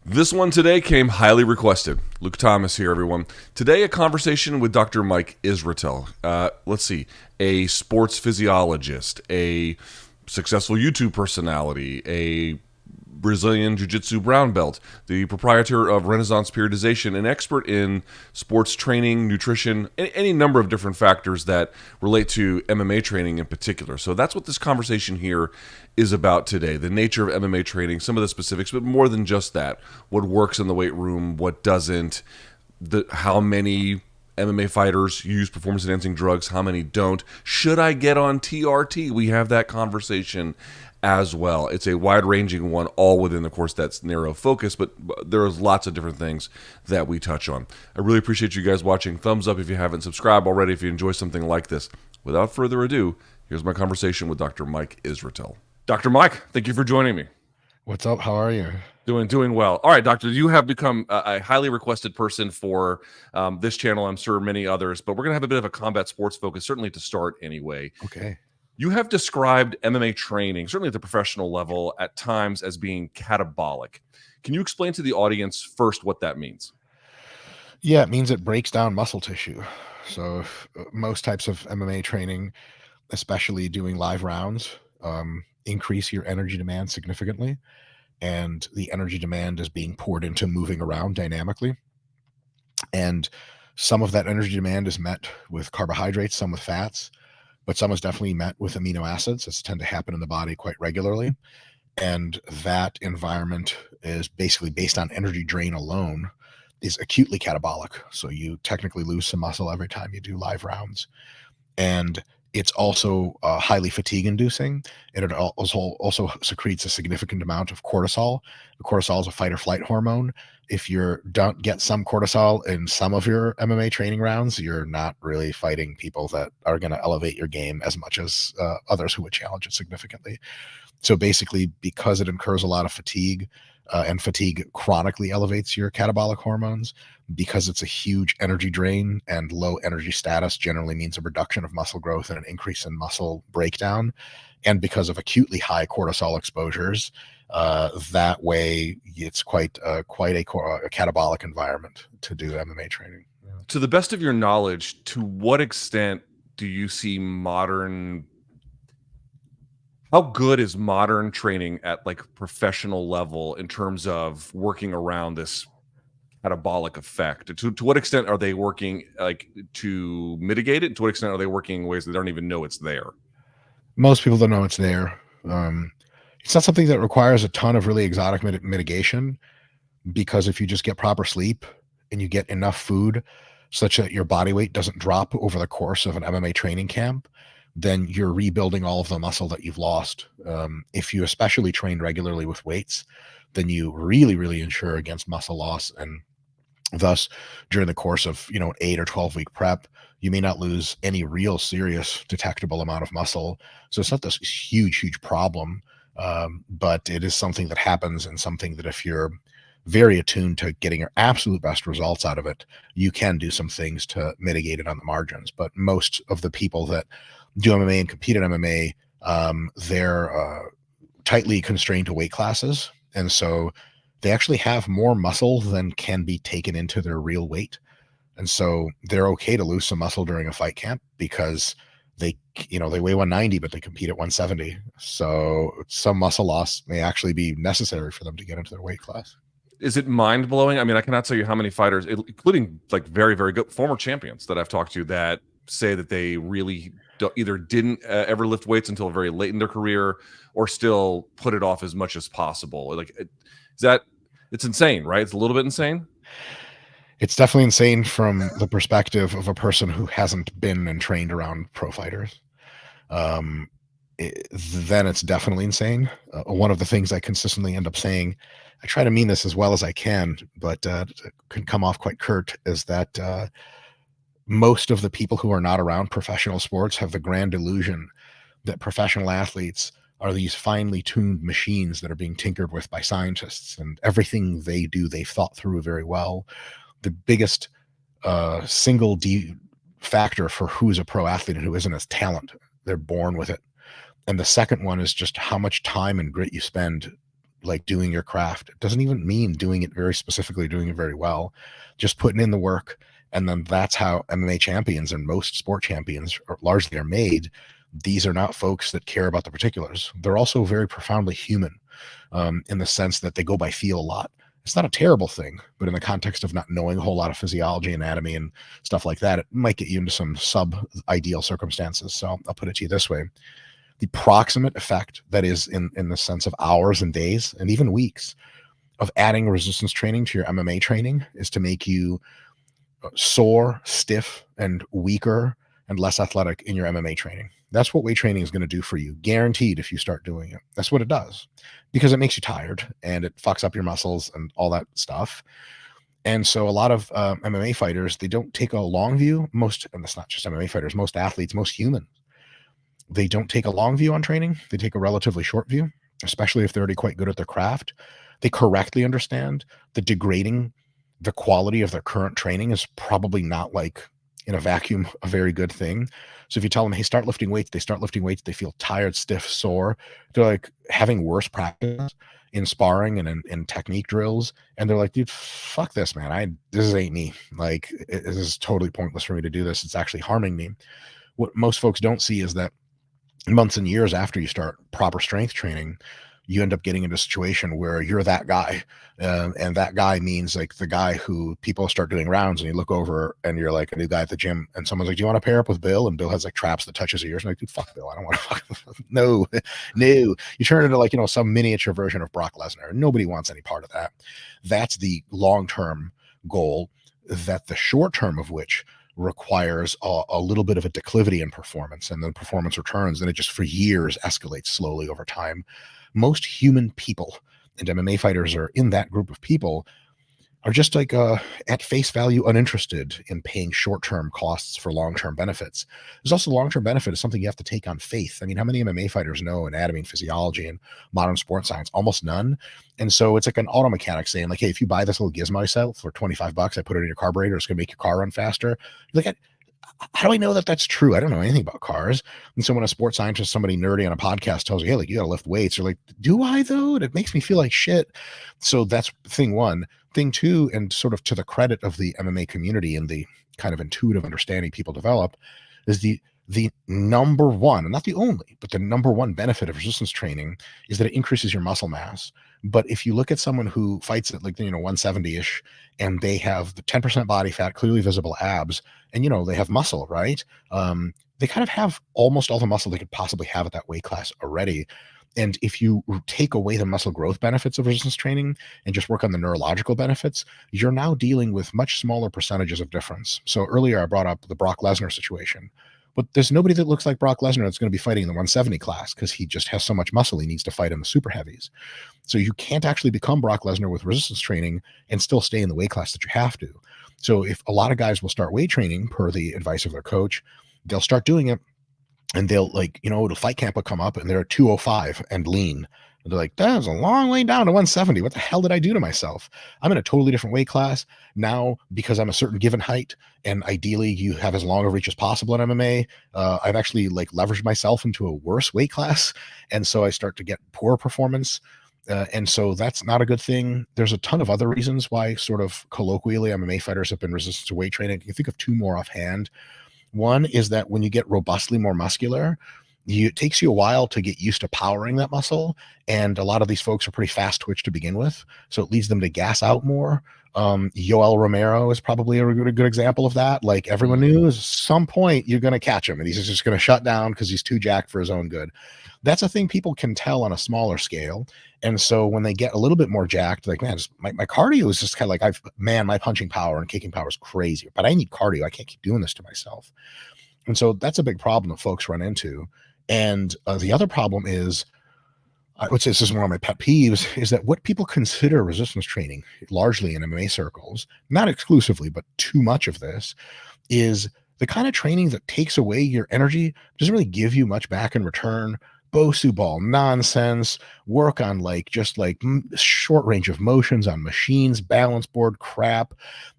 This one today came highly requested. Luke Thomas here, everyone. Today, a conversation with Dr. Mike Israetel. Let's see, a sports physiologist, a successful YouTube personality, a Brazilian jiu-jitsu brown belt, the proprietor of Renaissance Periodization, an expert in sports training, nutrition, any number of different factors that relate to MMA training in particular. So that's what this conversation here is about today, the nature of MMA training, some of the specifics, but more than just that, what works in the weight room, what doesn't, how many MMA fighters use performance-enhancing drugs, how many don't. Should I get on TRT? We have that conversation as well. It's a wide-ranging one, all within, of course, that's narrow focus, but there's lots of different things that we touch on. I really appreciate you guys watching. Thumbs up if you haven't. Subscribe already if you enjoy something like this. Without further ado, here's my conversation with Dr. Mike Israetel. Dr. Mike, thank you for joining me. What's up? How are you? Doing well. All right, Doctor, you have become a highly requested person for this channel, I'm sure many others, but we're going to have a bit of a combat sports focus, certainly to start anyway. Okay. You have described MMA training, certainly at the professional level, at times as being catabolic. Can you explain to the audience first what that means? Yeah, it means it breaks down muscle tissue. So most types of MMA training, especially doing live rounds, increase your energy demand significantly. And the energy demand is being poured into moving around dynamically. And some of that energy demand is met with carbohydrates, some with fats, but some is definitely met with amino acids. It's tend to happen in the body quite regularly. And that environment is basically based on energy drain alone, is acutely catabolic. So you technically lose some muscle every time you do live rounds. And it's also highly fatigue inducing, and it also secretes a significant amount of cortisol. The cortisol is a fight or flight hormone. If you don't get some cortisol in some of your MMA training rounds, you're not really fighting people that are going to elevate your game as much as others who would challenge it significantly. So basically, because it incurs a lot of fatigue, and fatigue chronically elevates your catabolic hormones, because it's a huge energy drain, and low energy status generally means a reduction of muscle growth and an increase in muscle breakdown. And because of acutely high cortisol exposures, that way it's quite a catabolic environment to do MMA training. Yeah. To the best of your knowledge, to what extent do you see how good is modern training at like professional level in terms of working around this catabolic effect? To what extent are they working like to mitigate it? To what extent are they working in ways that they don't even know it's there? Most people don't know it's there. It's not something that requires a ton of really exotic mitigation, because if you just get proper sleep and you get enough food such that your body weight doesn't drop over the course of an MMA training camp, then you're rebuilding all of the muscle that you've lost. If you especially train regularly with weights, then you really, really ensure against muscle loss. And thus, during the course of, an 8 or 12-week prep, you may not lose any real serious detectable amount of muscle. So it's not this huge problem, but it is something that happens, and something that if you're very attuned to getting your absolute best results out of it, you can do some things to mitigate it on the margins. But most of the people that do MMA and compete in MMA, they're tightly constrained to weight classes. And so they actually have more muscle than can be taken into their real weight. And so they're okay to lose some muscle during a fight camp, because they weigh 190, but they compete at 170. So some muscle loss may actually be necessary for them to get into their weight class. Is it mind-blowing? I mean, I cannot tell you how many fighters, including like very, very good former champions that I've talked to, that say that they really either didn't ever lift weights until very late in their career, or still put it off as much as possible. Like, it's insane, right? It's a little bit insane. It's definitely insane from the perspective of a person who hasn't been and trained around pro fighters. Then it's definitely insane. One of the things I consistently end up saying, I try to mean this as well as I can, but it can come off quite curt, is that most of the people who are not around professional sports have the grand illusion that professional athletes are these finely tuned machines that are being tinkered with by scientists, and everything they do, they've thought through very well. The biggest single factor for who's a pro athlete and who isn't is talent. They're born with it. And the second one is just how much time and grit you spend like doing your craft. It doesn't even mean doing it very specifically, doing it very well, just putting in the work. And then that's how MMA champions and most sport champions largely are made. These are not folks that care about the particulars. They're also very profoundly human, in the sense that they go by feel a lot. It's not a terrible thing, but in the context of not knowing a whole lot of physiology, anatomy, and stuff like that, it might get you into some sub-ideal circumstances. So I'll put it to you this way. The proximate effect, that is in the sense of hours and days and even weeks, of adding resistance training to your MMA training is to make you sore, stiff, and weaker and less athletic in your MMA training. That's what weight training is going to do for you, guaranteed, if you start doing it. That's what it does, because it makes you tired and it fucks up your muscles and all that stuff. And so a lot of MMA fighters, they don't take a long view. And that's not just MMA fighters, most athletes, most humans, they don't take a long view on training. They take a relatively short view, especially if they're already quite good at their craft. They correctly understand that degrading the quality of their current training is probably not, like, in a vacuum, a very good thing. So if you tell them, hey, start lifting weights, they start lifting weights, they feel tired, stiff, sore. They're like having worse practice in sparring and in technique drills. And they're like, dude, fuck this, man. This ain't me. Like, this is totally pointless for me to do this. It's actually harming me. What most folks don't see is that months and years after you start proper strength training, you end up getting into a situation where you're that guy. And that guy means, like, the guy who people start doing rounds and you look over and you're like a new guy at the gym and someone's like, do you want to pair up with Bill? And Bill has like traps that touch his ears. And I'm like, dude, fuck Bill. I don't want to fuck. No. You turn into, like, some miniature version of Brock Lesnar. Nobody wants any part of that. That's the long-term goal, that the short term of which requires a little bit of a declivity in performance, and then performance returns, and it just for years escalates slowly over time. Most human people, and MMA fighters are in that group of people, are just like at face value uninterested in paying short-term costs for long-term benefits. There's also long-term benefit is something you have to take on faith. I mean, how many MMA fighters know anatomy and physiology and modern sports science? Almost none. And so it's like an auto mechanic saying, like, hey, if you buy this little gizmo I sell for $25, I put it in your carburetor, it's going to make your car run faster. You're like, how do I know that that's true? I don't know anything about cars. And so when a sports scientist, somebody nerdy on a podcast tells you, hey, like, you got to lift weights, you're like, do I though? And it makes me feel like shit. So that's thing one. Thing two, and sort of to the credit of the MMA community and the kind of intuitive understanding people develop, is the number one, and not the only, but the number one benefit of resistance training is that it increases your muscle mass. But if you look at someone who fights at, like, 170-ish, and they have the 10% body fat, clearly visible abs, and they have muscle, right? They kind of have almost all the muscle they could possibly have at that weight class already. And if you take away the muscle growth benefits of resistance training and just work on the neurological benefits, you're now dealing with much smaller percentages of difference. So earlier I brought up the Brock Lesnar situation, but there's nobody that looks like Brock Lesnar that's going to be fighting in the 170 class, because he just has so much muscle he needs to fight in the super heavies. So you can't actually become Brock Lesnar with resistance training and still stay in the weight class that you have to. So if a lot of guys will start weight training per the advice of their coach, they'll start doing it, and they'll, like, the fight camp will come up and they're at 205 and lean. And they're like, that's a long way down to 170. What the hell did I do to myself? I'm in a totally different weight class now because I'm a certain given height. And ideally you have as long a reach as possible in MMA. I've actually, like, leveraged myself into a worse weight class. And so I start to get poor performance. And so that's not a good thing. There's a ton of other reasons why, sort of colloquially, MMA fighters have been resistant to weight training. You can think of two more offhand. One is that when you get robustly more muscular, it takes you a while to get used to powering that muscle. And a lot of these folks are pretty fast twitch to begin with. So it leads them to gas out more. Yoel Romero is probably a good example of that. Like, everyone knew at some point you're going to catch him and he's just going to shut down because he's too jacked for his own good. That's a thing people can tell on a smaller scale. And so when they get a little bit more jacked, like, man, my cardio is just kind of like, my punching power and kicking power is crazy, but I need cardio. I can't keep doing this to myself. And so that's a big problem that folks run into. And the other problem is, I would say this is one of my pet peeves, is that what people consider resistance training, largely in MMA circles, not exclusively, but too much of this, is the kind of training that takes away your energy, doesn't really give you much back in return. Bosu ball nonsense, work on like just like short range of motions on machines, balance board crap,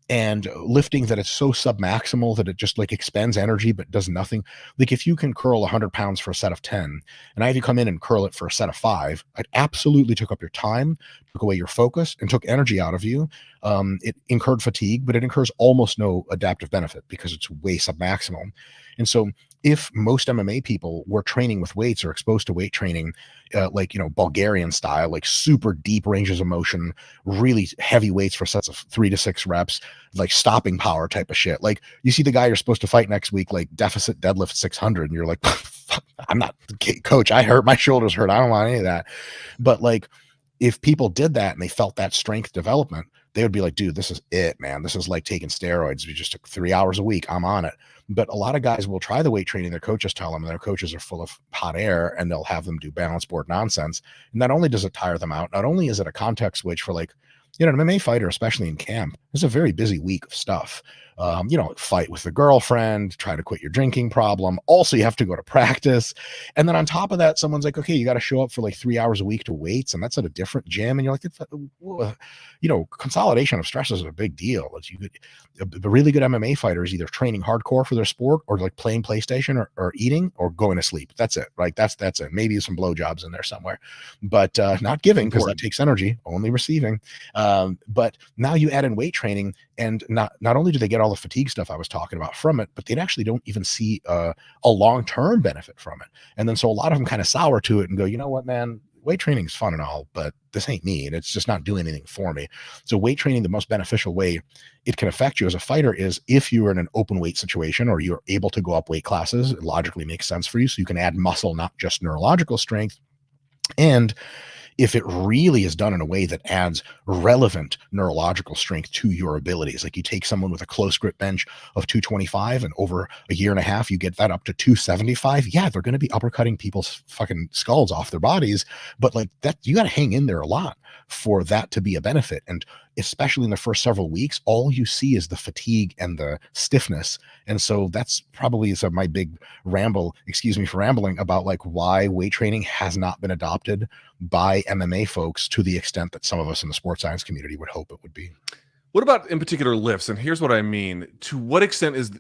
and lifting that it's so submaximal that it just like expends energy but does nothing. Like if you can curl 100 pounds for a set of 10 and I have you come in and curl it for a set of 5, it absolutely took up your time, took away your focus, and took energy out of you. It incurred fatigue, but it incurs almost no adaptive benefit because it's way submaximal. And so if most MMA people were training with weights or exposed to weight training, like, Bulgarian style, like super deep ranges of motion, really heavy weights for sets of 3 to 6 reps, like stopping power type of shit. Like you see the guy you're supposed to fight next week, like deficit deadlift 600, and you're like, I'm not, coach, I hurt, my shoulders hurt. I don't want any of that. But like, if people did that and they felt that strength development, they would be like, dude, this is it, man. This is like taking steroids. We just took 3 hours a week. I'm on it. But a lot of guys will try the weight training their coaches tell them, and their coaches are full of hot air, and they'll have them do balance board nonsense. And not only does it tire them out, not only is it a context switch for like, an MMA fighter, especially in camp, is a very busy week of stuff. Fight with the girlfriend, try to quit your drinking problem. Also, you have to go to practice. And then on top of that, someone's like, okay, you got to show up for like 3 hours a week to weights, and that's at a different gym. And you're like, consolidation of stress is a big deal. A really good MMA fighter is either training hardcore for their sport or like playing PlayStation or eating or going to sleep. That's it, right? That's it. Maybe some blowjobs in there somewhere, but not giving, because that takes energy, only receiving. But now you add in weight training, and not only do they get all the fatigue stuff I was talking about from it, but they actually don't even see a long-term benefit from it. And then so a lot of them kind of sour to it and go, you know what, man, weight training is fun and all, but this ain't me, and it's just not doing anything for me. So weight training, the most beneficial way it can affect you as a fighter is if you are in an open weight situation or you're able to go up weight classes. It logically makes sense for you, so you can add muscle, not just neurological strength. And if it really is done in a way that adds relevant neurological strength to your abilities, like you take someone with a close grip bench of 225 and over a year and a half, you get that up to 275. Yeah, they're going to be uppercutting people's fucking skulls off their bodies. But like that, you got to hang in there a lot for that to be a benefit. And especially in the first several weeks, all you see is the fatigue and the stiffness. And so that's probably my big ramble, excuse me for rambling, about like why weight training has not been adopted by MMA folks to the extent that some of us in the sports science community would hope it would be. What about in particular lifts? And here's what I mean. To what extent is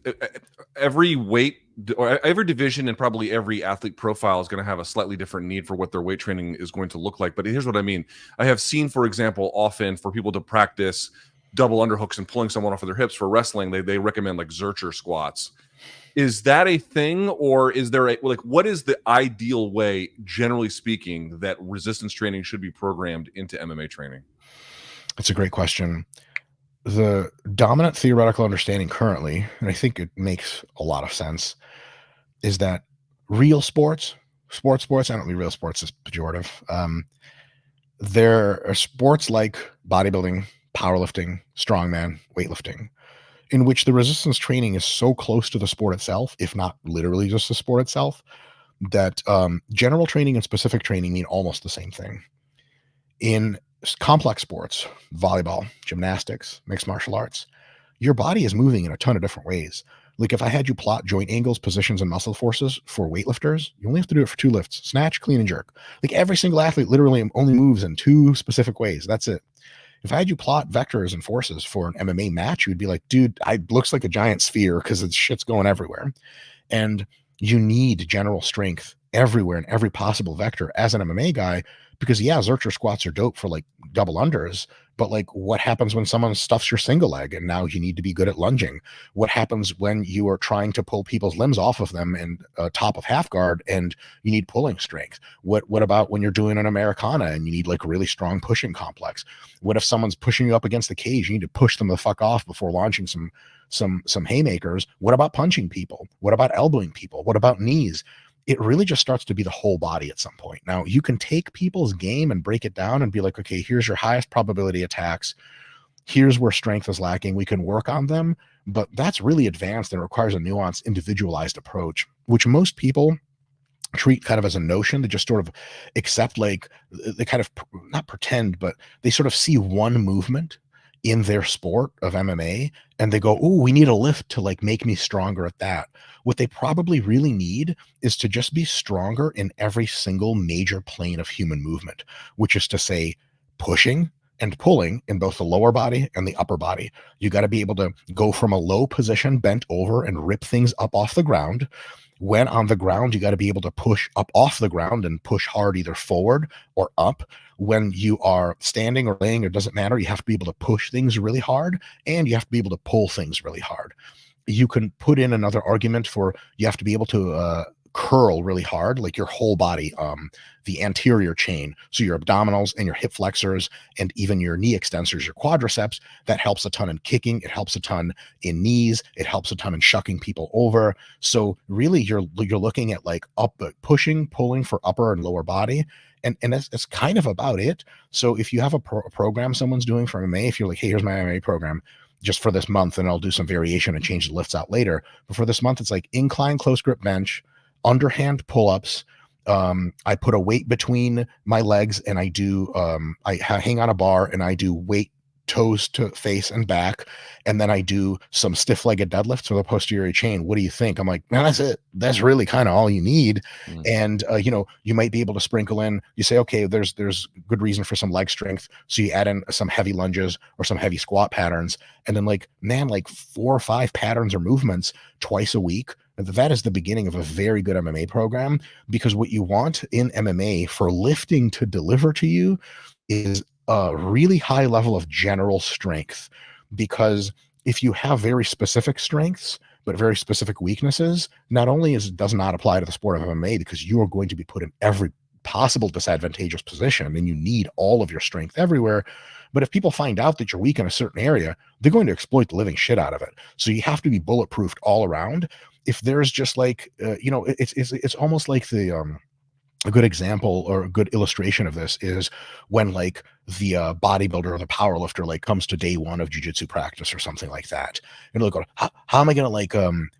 every weight or every division and probably every athlete profile is going to have a slightly different need for what their weight training is going to look like? But here's what I mean. I have seen, for example, often for people to practice double underhooks and pulling someone off of their hips for wrestling, they recommend like Zercher squats. Is that a thing, or is there what is the ideal way, generally speaking, that resistance training should be programmed into MMA training? That's a great question. The dominant theoretical understanding currently, and I think it makes a lot of sense, is that real sports, I don't mean real sports is pejorative. There are sports like bodybuilding, powerlifting, strongman, weightlifting, in which the resistance training is so close to the sport itself, if not literally just the sport itself, that general training and specific training mean almost the same thing. In complex sports, volleyball, gymnastics, mixed martial arts, your body is moving in a ton of different ways. Like if I had you plot joint angles, positions, and muscle forces for weightlifters, you only have to do it for 2 lifts: snatch, clean, and jerk. Like every single athlete literally only moves in 2 specific ways. That's it. If I had you plot vectors and forces for an MMA match, you would be like, dude, it looks like a giant sphere because it's shit's going everywhere. And you need general strength everywhere in every possible vector as an MMA guy, because yeah, Zercher squats are dope for like double unders, but like what happens when someone stuffs your single leg and now you need to be good at lunging? What happens when you are trying to pull people's limbs off of them and top of half guard and you need pulling strength? What about when you're doing an Americana and you need like really strong pushing complex? What if someone's pushing you up against the cage? You need to push them the fuck off before launching some haymakers. What about punching people? What about elbowing people? What about knees? It really just starts to be the whole body at some point. Now, you can take people's game and break it down and be like, okay, here's your highest probability attacks. Here's where strength is lacking. We can work on them, but that's really advanced and requires a nuanced, individualized approach, which most people treat kind of as a notion. They just sort of accept, like they kind of not pretend, but they sort of see one movement in their sport of MMA, and they go, "Oh, we need a lift to like make me stronger at that." What they probably really need is to just be stronger in every single major plane of human movement, which is to say pushing and pulling in both the lower body and the upper body. You got to be able to go from a low position bent over and rip things up off the ground. When on the ground, you got to be able to push up off the ground and push hard either forward or up. When you are standing or laying, it doesn't matter. You have to be able to push things really hard, and you have to be able to pull things really hard. You can put in another argument for you have to be able to curl really hard, like your whole body, the anterior chain, so your abdominals and your hip flexors and even your knee extensors, your quadriceps. That helps a ton in kicking. It helps a ton in knees. It helps a ton in shucking people over. So really, you're looking at like pushing, pulling for upper and lower body. And that's kind of about it. So if you have a program someone's doing for MMA, if you're like, hey, here's my MMA program just for this month, and I'll do some variation and change the lifts out later. But for this month, it's like incline close grip bench, underhand pull-ups. I put a weight between my legs, and I do I hang on a bar, and I do weight toes to face and back, and then I do some stiff-legged deadlifts for the posterior chain. What do you think? I'm like, man, that's it. That's really kind of all you need. And you might be able to sprinkle in. You say, okay, there's good reason for some leg strength, so you add in some heavy lunges or some heavy squat patterns, and then like 4 or 5 patterns or movements twice a week. That is the beginning of a very good MMA program, because what you want in MMA for lifting to deliver to you is a really high level of general strength. Because if you have very specific strengths but very specific weaknesses, not only does not apply to the sport of MMA, because you are going to be put in every possible disadvantageous position and you need all of your strength everywhere. But if people find out that you're weak in a certain area, they're going to exploit the living shit out of it. So you have to be bulletproofed all around. If there's just like it's almost like a good example or a good illustration of this is when like the bodybuilder or the powerlifter like comes to day one of jiu-jitsu practice or something like that, and they'll go, how am I gonna like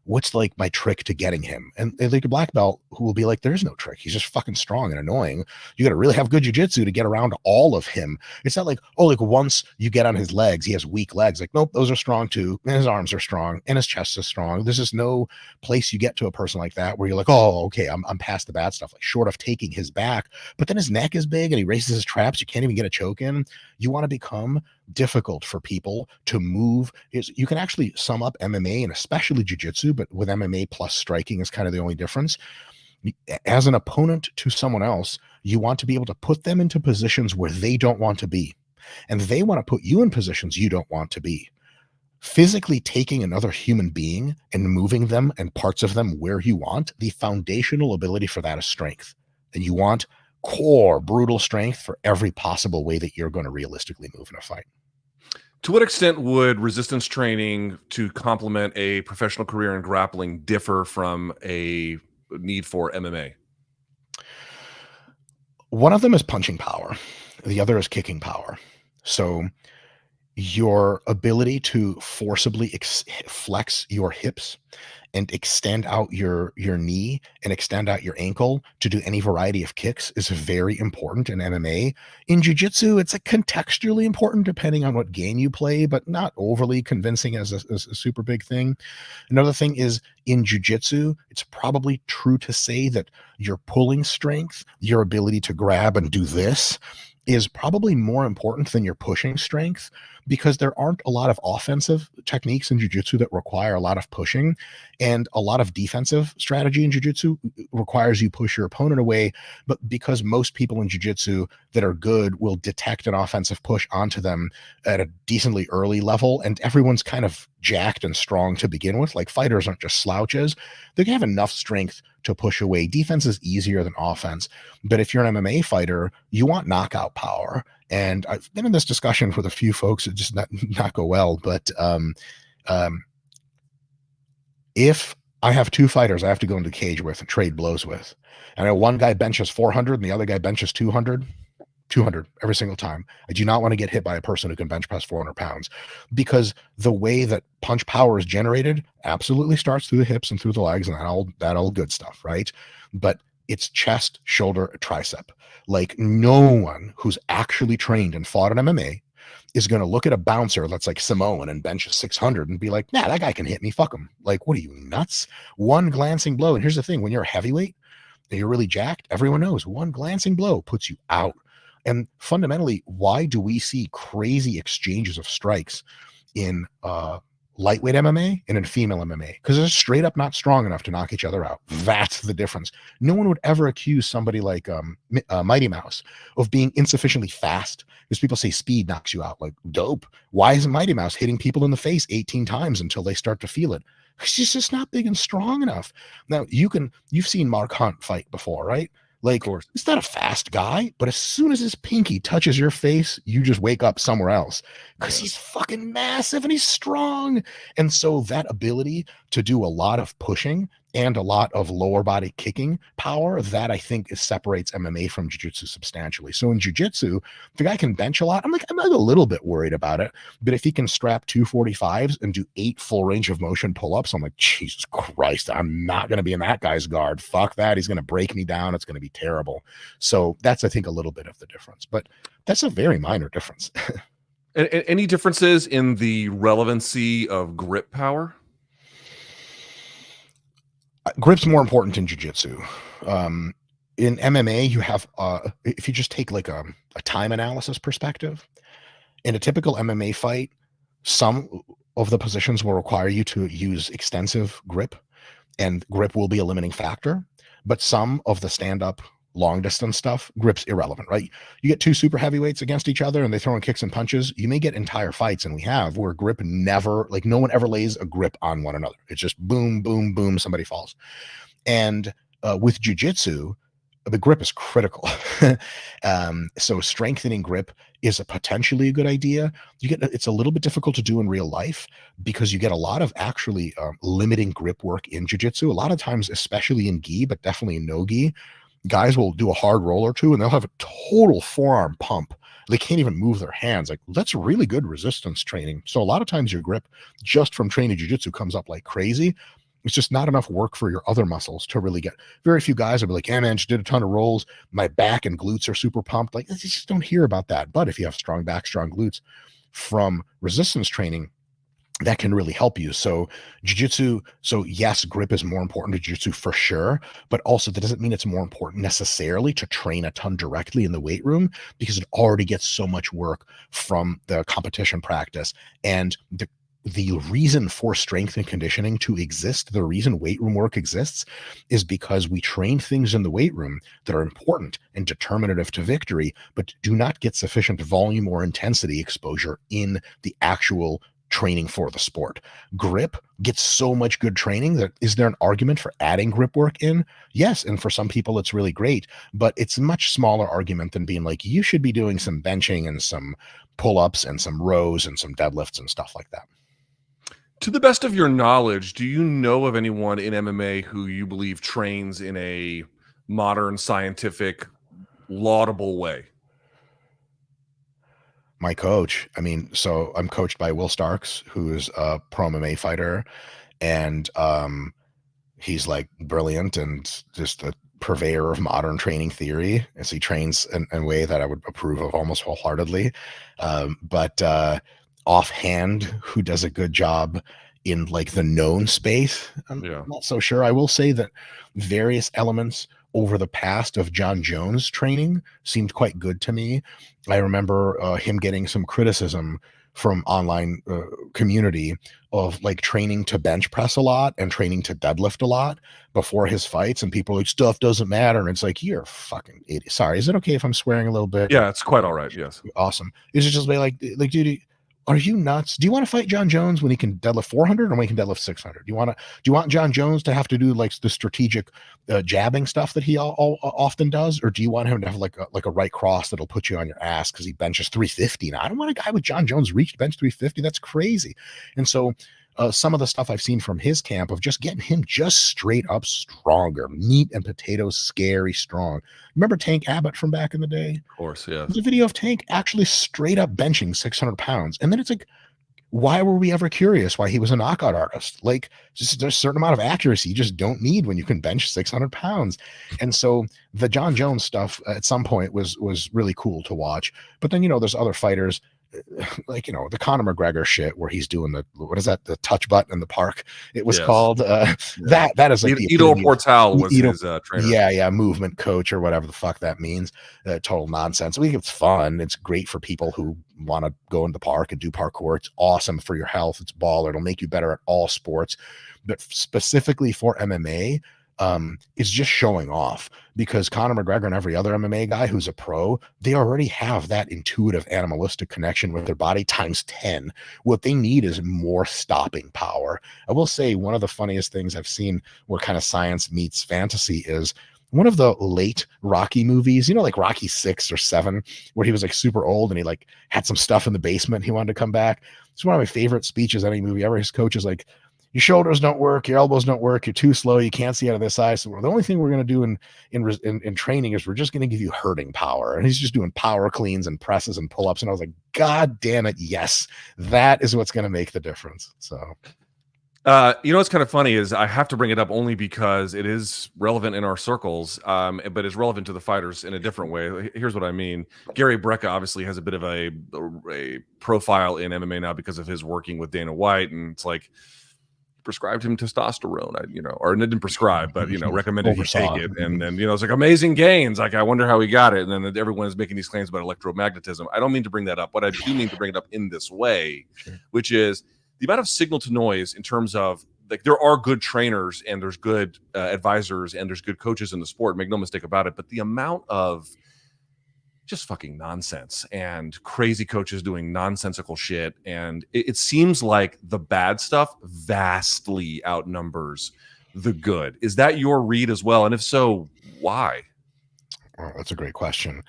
what's like my trick to getting him? And like a black belt who will be like, there's no trick, he's just fucking strong and annoying. You got to really have good jiu-jitsu to get around all of him. It's not like, oh, like once you get on his legs, he has weak legs. Like, nope, those are strong too, and his arms are strong, and his chest is strong. There's just no place you get to a person like that where you're like, oh, okay, I'm past the bad stuff, like short of taking his back. But then his neck is big and he raises his traps, you can't even get a choke in. You want to become difficult for people to move. You can actually sum up MMA and especially jiu-jitsu, but with MMA plus striking is kind of the only difference. As an opponent to someone else, you want to be able to put them into positions where they don't want to be, and they want to put you in positions you don't want to be. Physically taking another human being and moving them and parts of them where you want, the foundational ability for that is strength. And you want core brutal strength for every possible way that you're going to realistically move in a fight. To what extent would resistance training to complement a professional career in grappling differ from a need for MMA? One of them is punching power. The other is kicking power. So your ability to forcibly flex your hips and extend out your knee and extend out your ankle to do any variety of kicks is very important in MMA. In jiu-jitsu, it's like contextually important depending on what game you play, but not overly convincing as a super big thing. Another thing is in jiu-jitsu, it's probably true to say that your pulling strength, your ability to grab and do this, is probably more important than your pushing strength, because there aren't a lot of offensive techniques in jiu-jitsu that require a lot of pushing, and a lot of defensive strategy in jiu-jitsu requires you push your opponent away. But because most people in jiu-jitsu that are good will detect an offensive push onto them at a decently early level, and everyone's kind of jacked and strong to begin with, like fighters aren't just slouches, they can have enough strength to push away. Defense is easier than offense. But if you're an MMA fighter, you want knockout power. And I've been in this discussion with a few folks that just not go well. But if I have 2 fighters I have to go into the cage with and trade blows with, and I know one guy benches 400 and the other guy benches 200 every single time, I do not want to get hit by a person who can bench press 400 pounds, because the way that punch power is generated absolutely starts through the hips and through the legs and that all good stuff, right? But it's chest, shoulder, tricep. Like no one who's actually trained and fought in MMA is going to look at a bouncer that's like Samoan and benches 600 and be like, nah, that guy can hit me. Fuck him. Like, what are you, nuts? One glancing blow. And here's the thing, when you're a heavyweight and you're really jacked, everyone knows one glancing blow puts you out. And fundamentally, why do we see crazy exchanges of strikes in lightweight MMA and in female MMA? Because they're straight up not strong enough to knock each other out. That's the difference. No one would ever accuse somebody like Mighty Mouse of being insufficiently fast, because people say speed knocks you out. Like, dope. Why isn't Mighty Mouse hitting people in the face 18 times until they start to feel it? He's just not big and strong enough. Now, you've seen Mark Hunt fight before, right? Like, he's not a fast guy, but as soon as his pinky touches your face, you just wake up somewhere else, because he's fucking massive and he's strong. And so that ability to do a lot of pushing and a lot of lower body kicking power, that I think separates MMA from jiu-jitsu substantially. So in jiu-jitsu, the guy can bench a lot. I'm a little bit worried about it, but if he can strap 245s and do 8 full range of motion pull-ups, I'm like, Jesus Christ, I'm not going to be in that guy's guard. Fuck that. He's going to break me down. It's going to be terrible. So that's, I think, a little bit of the difference, but that's a very minor difference. Any differences in the relevancy of grip power? Grip's more important in jiu-jitsu. In MMA, you have, if you just take like a time analysis perspective, in a typical MMA fight, some of the positions will require you to use extensive grip, and grip will be a limiting factor. But some of the stand-up long distance stuff, grip's irrelevant, right? You get 2 super heavyweights against each other and they throw in kicks and punches. You may get entire fights, and we have, where grip never, like, no one ever lays a grip on one another. It's just boom, boom, boom, somebody falls. And with jiu-jitsu, the grip is critical. So strengthening grip is potentially a good idea. It's a little bit difficult to do in real life, because you get a lot of actually limiting grip work in jiu-jitsu. A lot of times, especially in gi, but definitely in no gi, guys will do a hard roll or two and they'll have a total forearm pump. They can't even move their hands. Like, that's really good resistance training. So a lot of times your grip just from training jiu-jitsu comes up like crazy. It's just not enough work for your other muscles to really get. Very few guys will be like, yeah, man, just did a ton of rolls. My back and glutes are super pumped. Like, you just don't hear about that. But if you have strong back, strong glutes from resistance training, that can really help you. So jiu-jitsu, so yes, grip is more important to jiu-jitsu for sure, but also that doesn't mean it's more important necessarily to train a ton directly in the weight room, because it already gets so much work from the competition practice. And the reason for strength and conditioning to exist, the reason weight room work exists, is because we train things in the weight room that are important and determinative to victory, but do not get sufficient volume or intensity exposure in the actual training for the sport. Grip gets so much good training that, is there an argument for adding grip work in? Yes, and for some people it's really great, but it's a much smaller argument than being like, you should be doing some benching and some pull-ups and some rows and some deadlifts and stuff like that. To the best of your knowledge, do you know of anyone in MMA who you believe trains in a modern, scientific, laudable way? My coach, so I'm coached by Will Starks, who is a pro MMA fighter, and he's like brilliant and just a purveyor of modern training theory. As he trains in a way that I would approve of almost wholeheartedly. But offhand, who does a good job in like the known space, I'm not so sure. I will say that various elements over the past of Jon Jones training seemed quite good to me. I remember him getting some criticism from online community of like training to bench press a lot and training to deadlift a lot before his fights, and people are like, stuff doesn't matter. And it's like, you're a fucking idiot. Sorry, is it okay if I'm swearing a little bit? Yeah, it's quite all right. Yes. Awesome. Is it just like, dude, are you nuts? Do you want to fight Jon Jones when he can deadlift 400 or when he can deadlift 600? Do you want Jon Jones to have to do like the strategic jabbing stuff that he often does, or do you want him to have like a right cross that'll put you on your ass because he benches 350? Now, I don't want a guy with Jon Jones reach bench 350. That's crazy. And so some of the stuff I've seen from his camp of just getting him just straight up stronger, meat and potatoes, scary strong. Remember Tank Abbott from back in the day? Of course, yeah. There's a video of Tank actually straight up benching 600 pounds. And then it's like, why were we ever curious why he was a knockout artist? Like, just there's a certain amount of accuracy you just don't need when you can bench 600 pounds. And so the Jon Jones stuff at some point was really cool to watch. But then, there's other fighters. like, the Conor McGregor shit where he's doing what is that, the touch button in the park, it was Yes. called, Yeah. that is like the Ido epitome of Portal was Ido, his trainer. yeah, movement coach or whatever the fuck that means. Total nonsense. I think it's fun. It's great for people who want to go into the park and do parkour. It's awesome for your health. It's baller. It'll make you better at all sports. But specifically for MMA, it's just showing off, because Conor McGregor and every other MMA guy who's a pro, they already have that intuitive animalistic connection with their body times 10. What they need is more stopping power. I will say one of the funniest things I've seen where kind of science meets fantasy is one of the late Rocky movies, like Rocky 6 or 7, where he was like super old and he like had some stuff in the basement. He wanted to come back. It's one of my favorite speeches in any movie ever. His coach is like, your shoulders don't work, your elbows don't work, you're too slow, you can't see out of this eye. So the only thing we're going to do in training is we're just going to give you hurting power. And he's just doing power cleans and presses and pull-ups. And I was like, God damn it, yes, that is what's going to make the difference. So what's kind of funny is I have to bring it up only because it is relevant in our circles, but it's relevant to the fighters in a different way. Here's what I mean. Gary Brecka obviously has a bit of a profile in MMA now because of his working with Dana White, and it's like, prescribed him testosterone, or didn't prescribe, but recommended he take it, and then it's like amazing gains. Like, I wonder how he got it, and then everyone is making these claims about electromagnetism. I don't mean to bring that up. What I do mean to bring it up in this way, which is the amount of signal to noise in terms of, like, there are good trainers and there's good advisors and there's good coaches in the sport. Make no mistake about it. But the amount of just fucking nonsense and crazy coaches doing nonsensical shit, and it seems like the bad stuff vastly outnumbers the good. Is that your read as well? And if so, why? Well, that's a great question.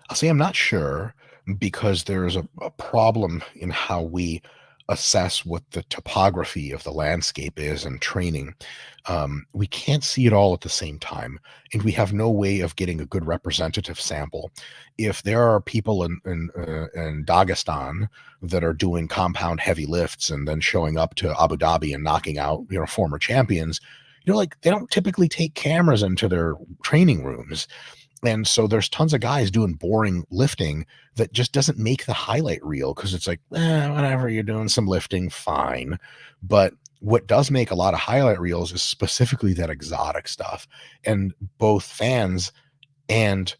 I'll say I'm not sure, because there's a problem in how we assess what the topography of the landscape is in training. We can't see it all at the same time, and we have no way of getting a good representative sample. If there are people in Dagestan that are doing compound heavy lifts and then showing up to Abu Dhabi and knocking out former champions, like, they don't typically take cameras into their training rooms. And so there's tons of guys doing boring lifting that just doesn't make the highlight reel, because it's like, whatever, you're doing some lifting, fine. But what does make a lot of highlight reels is specifically that exotic stuff. And both fans and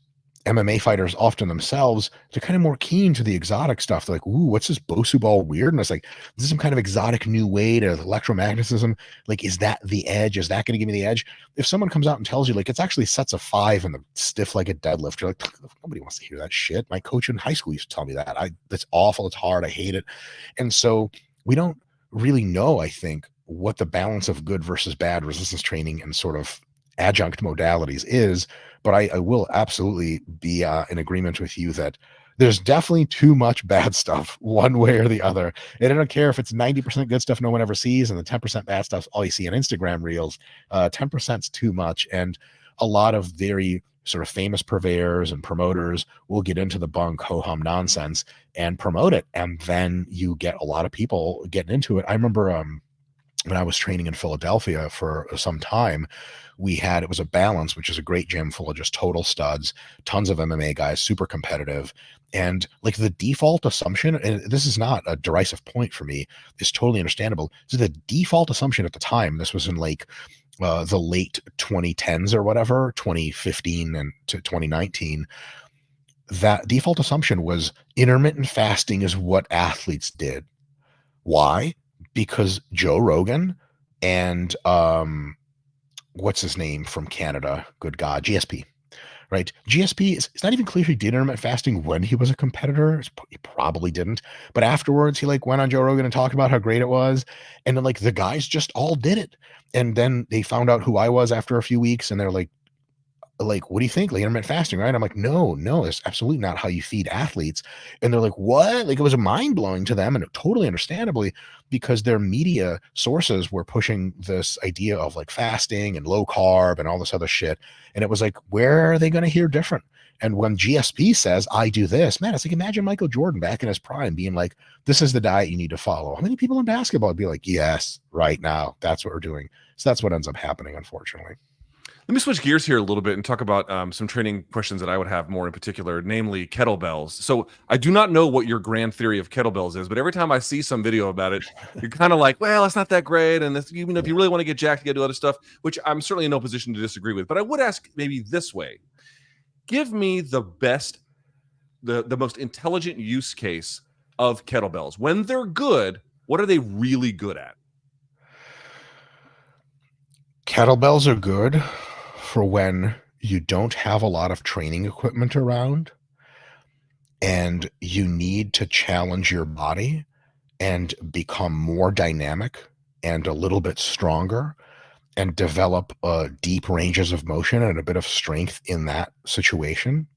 MMA fighters often themselves, they're kind of more keen to the exotic stuff. They're like, ooh, what's this Bosu ball weirdness? Like, this is some kind of exotic new way to electromagnetism. Like, is that the edge? Is that going to give me the edge? If someone comes out and tells you, like, it's actually sets of 5 in the stiff-legged deadlift, you're like, nobody wants to hear that shit. My coach in high school used to tell me that. That's awful. It's hard. I hate it. And so we don't really know, I think, what the balance of good versus bad resistance training and sort of adjunct modalities is. But I will absolutely be in agreement with you that there's definitely too much bad stuff one way or the other. And I don't care if it's 90% good stuff no one ever sees and the 10% bad stuff all you see on Instagram reels. 10% is too much. And a lot of very sort of famous purveyors and promoters will get into the bunk ho-hum nonsense and promote it. And then you get a lot of people getting into it. I remember when I was training in Philadelphia for some time, it was a Balance, which is a great gym full of just total studs, tons of MMA guys, super competitive. And like, the default assumption, and this is not a derisive point for me, is totally understandable. So the default assumption at the time, this was in like the late 2010s or whatever, 2015 and to 2019, that default assumption was intermittent fasting is what athletes did. Why? Because Joe Rogan and what's his name from Canada? Good God, GSP, right? GSP it's not even clear he did intermittent fasting when he was a competitor. He probably didn't, but afterwards he like went on Joe Rogan and talked about how great it was, and then like the guys just all did it, and then they found out who I was after a few weeks, and they're like, what do you think? Like, intermittent fasting, right? I'm like, no, that's absolutely not how you feed athletes. And they're like, what? Like, it was mind blowing to them, and totally understandably, because their media sources were pushing this idea of like fasting and low carb and all this other shit. And it was like, where are they going to hear different? And when GSP says, I do this, man, it's like, imagine Michael Jordan back in his prime being like, this is the diet you need to follow. How many people in basketball would be like, yes, right now, that's what we're doing? So that's what ends up happening, unfortunately. Let me switch gears here a little bit and talk about some training questions that I would have more in particular, namely kettlebells. So I do not know what your grand theory of kettlebells is, but every time I see some video about it, you're kind of like, well, it's not that great. And this, even if you really want to get jacked, you got to do other stuff, which I'm certainly in no position to disagree with. But I would ask maybe this way: give me the best, the most intelligent use case of kettlebells. When they're good, what are they really good at? Kettlebells are good for when you don't have a lot of training equipment around and you need to challenge your body and become more dynamic and a little bit stronger and develop deep ranges of motion and a bit of strength in that situation.